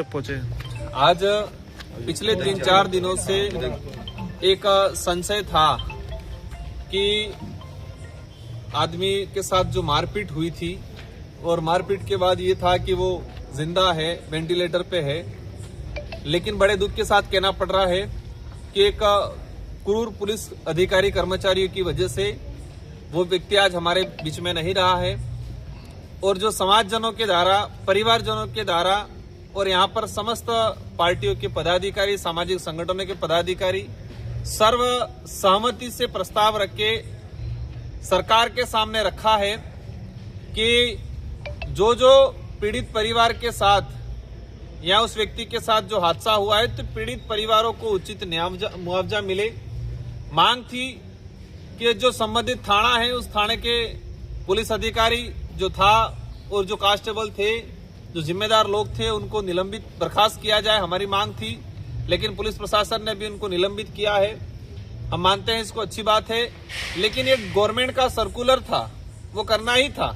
तक पहुंचे? आज पिछले 3-4 दिनों से एक संशय था कि आदमी के साथ जो मारपीट हुई थी और मारपीट के बाद ये था कि वो जिंदा है, वेंटिलेटर पे है, लेकिन बड़े दुख के साथ कहना पड़ रहा है कि एक क्रूर पुलिस अधिकारी कर्मचारियों की वजह से वो व्यक्ति आज हमारे बीच में नहीं रहा है। और जो समाजजनों के द्वारा, परिवारजनों के द्वारा और यहाँ पर समस्त पार्टियों के पदाधिकारी, सामाजिक संगठनों के पदाधिकारी सर्व सहमति से प्रस्ताव रख के सरकार के सामने रखा है कि जो पीड़ित परिवार के साथ या उस व्यक्ति के साथ जो हादसा हुआ है तो पीड़ित परिवारों को उचित मुआवजा मिले। मांग थी कि जो संबंधित थाना है उस थाने के पुलिस अधिकारी जो था और जो कांस्टेबल थे, जो जिम्मेदार लोग थे, उनको निलंबित बर्खास्त किया जाए, हमारी मांग थी। लेकिन पुलिस प्रशासन ने भी उनको निलंबित किया है। हम मानते हैं इसको अच्छी बात है, लेकिन ये गवर्नमेंट का सर्कुलर था, वो करना ही था।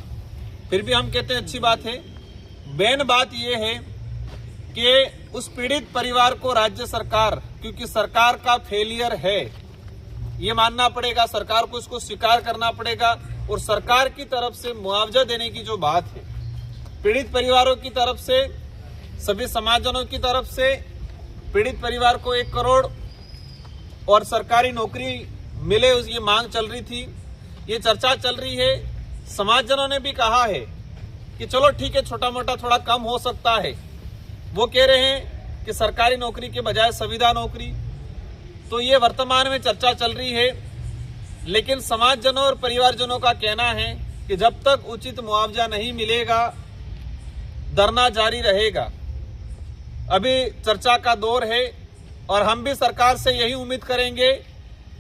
फिर भी हम कहते हैं अच्छी बात है। मेन बात ये है कि उस पीड़ित परिवार को राज्य सरकार, क्योंकि सरकार का फेलियर है, ये मानना पड़ेगा, सरकार को इसको स्वीकार करना पड़ेगा। और सरकार की तरफ से मुआवजा देने की जो बात है, पीड़ित परिवारों की तरफ से, सभी समाजजनों की तरफ से पीड़ित परिवार को 1 करोड़ और सरकारी नौकरी मिले, ये मांग चल रही थी, ये चर्चा चल रही है। समाजजनों ने भी कहा है कि चलो ठीक है, छोटा मोटा थोड़ा कम हो सकता है। वो कह रहे हैं कि सरकारी नौकरी के बजाय संविदा नौकरी, तो ये वर्तमान में चर्चा चल रही है। लेकिन समाजजनों और परिवारजनों का कहना है कि जब तक उचित मुआवजा नहीं मिलेगा, धरना जारी रहेगा। अभी चर्चा का दौर है और हम भी सरकार से यही उम्मीद करेंगे,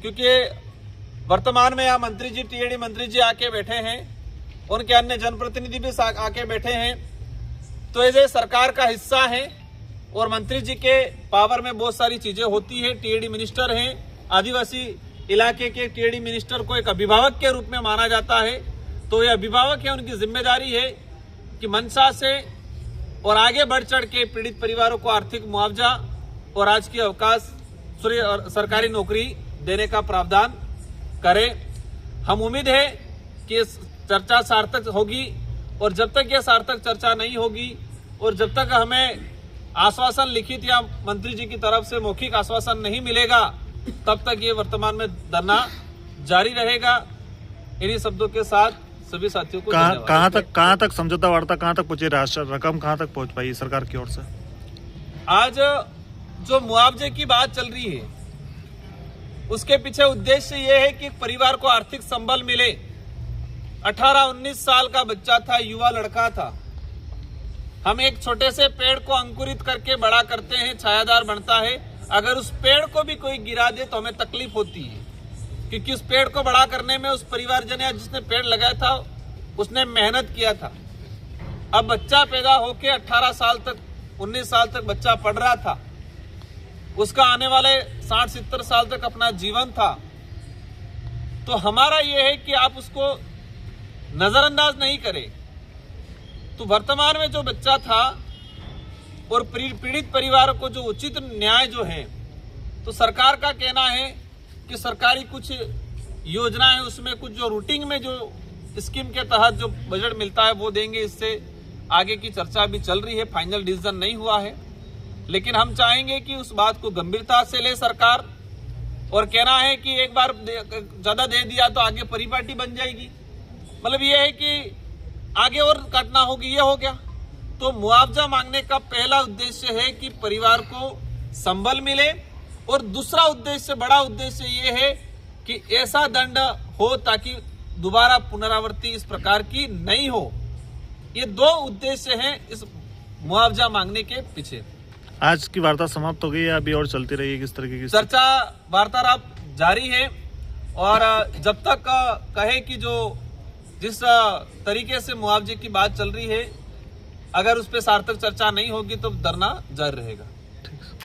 क्योंकि वर्तमान में यहाँ मंत्री जी, टीएडी मंत्री जी आके बैठे हैं, उनके अन्य जनप्रतिनिधि भी आके बैठे हैं, तो ये सरकार का हिस्सा है और मंत्री जी के पावर में बहुत सारी चीजें होती है। टीएडी मिनिस्टर हैं, आदिवासी इलाके के टीएडी मिनिस्टर को एक अभिभावक के रूप में माना जाता है, तो ये अभिभावक है, उनकी जिम्मेदारी है कि मंशा से और आगे बढ़ चढ़ के पीड़ित परिवारों को आर्थिक मुआवजा और राजकीय अवकाश और सरकारी नौकरी देने का प्रावधान करें। हम उम्मीद है कि चर्चा सार्थक होगी, और जब तक यह सार्थक चर्चा नहीं होगी और जब तक हमें आश्वासन लिखित या मंत्री जी की तरफ से मौखिक आश्वासन नहीं मिलेगा, तब तक ये वर्तमान में धरना जारी रहेगा। इन्हीं शब्दों के साथ सभी साथियों को कहाँ तक समझौता वार्ता कहाँ तक पहुंची, रकम कहाँ तक पहुंच पाई सरकार की ओर से? आज जो मुआवजे की बात चल रही है उसके पीछे उद्देश्य ये है कि परिवार को आर्थिक संबल मिले। 18-19 साल का बच्चा था, युवा लड़का था। हम एक छोटे से पेड़ को अंकुरित करके बड़ा करते हैं, छायादार बनता है। अगर उस पेड़ को भी कोई गिरा दे तो हमें तकलीफ होती है, क्योंकि उस पेड़ को बड़ा करने में उस परिवारजन या जिसने पेड़ लगाया था उसने मेहनत किया था। अब बच्चा पैदा होके 18 साल तक, 19 साल तक बच्चा पढ़ रहा था, उसका आने वाले 60-70 साल तक अपना जीवन था। तो हमारा यह है कि आप उसको नजरअंदाज नहीं करें। तो वर्तमान में जो बच्चा था और पीड़ित परिवारों को जो उचित न्याय जो है, तो सरकार का कहना है कि सरकारी कुछ योजना है, उसमें कुछ जो रूटीन में जो स्कीम के तहत जो बजट मिलता है वो देंगे। इससे आगे की चर्चा भी चल रही है, फाइनल डिसीजन नहीं हुआ है। लेकिन हम चाहेंगे कि उस बात को गंभीरता से ले सरकार, और कहना है कि एक बार ज्यादा दे दिया तो आगे परिपाटी बन जाएगी, मतलब ये है कि आगे और काटना होगी, ये हो गया। तो मुआवजा मांगने का पहला उद्देश्य है कि परिवार को संबल मिले, और दूसरा उद्देश्य, बड़ा उद्देश्य ये है कि ऐसा दंड हो ताकि दोबारा पुनरावृत्ति इस प्रकार की नहीं हो। ये 2 उद्देश्य हैं इस मुआवजा मांगने के पीछे। आज की वार्ता समाप्त हो गई है, अभी और चलती रहेगी किस तरीके की चर्चा वार्तालाप जारी है, और जब तक कहे कि जो जिस तरीके से मुआवजे की बात चल रही है, अगर उस पर सार्थक चर्चा नहीं होगी तो धरना जारी रहेगा।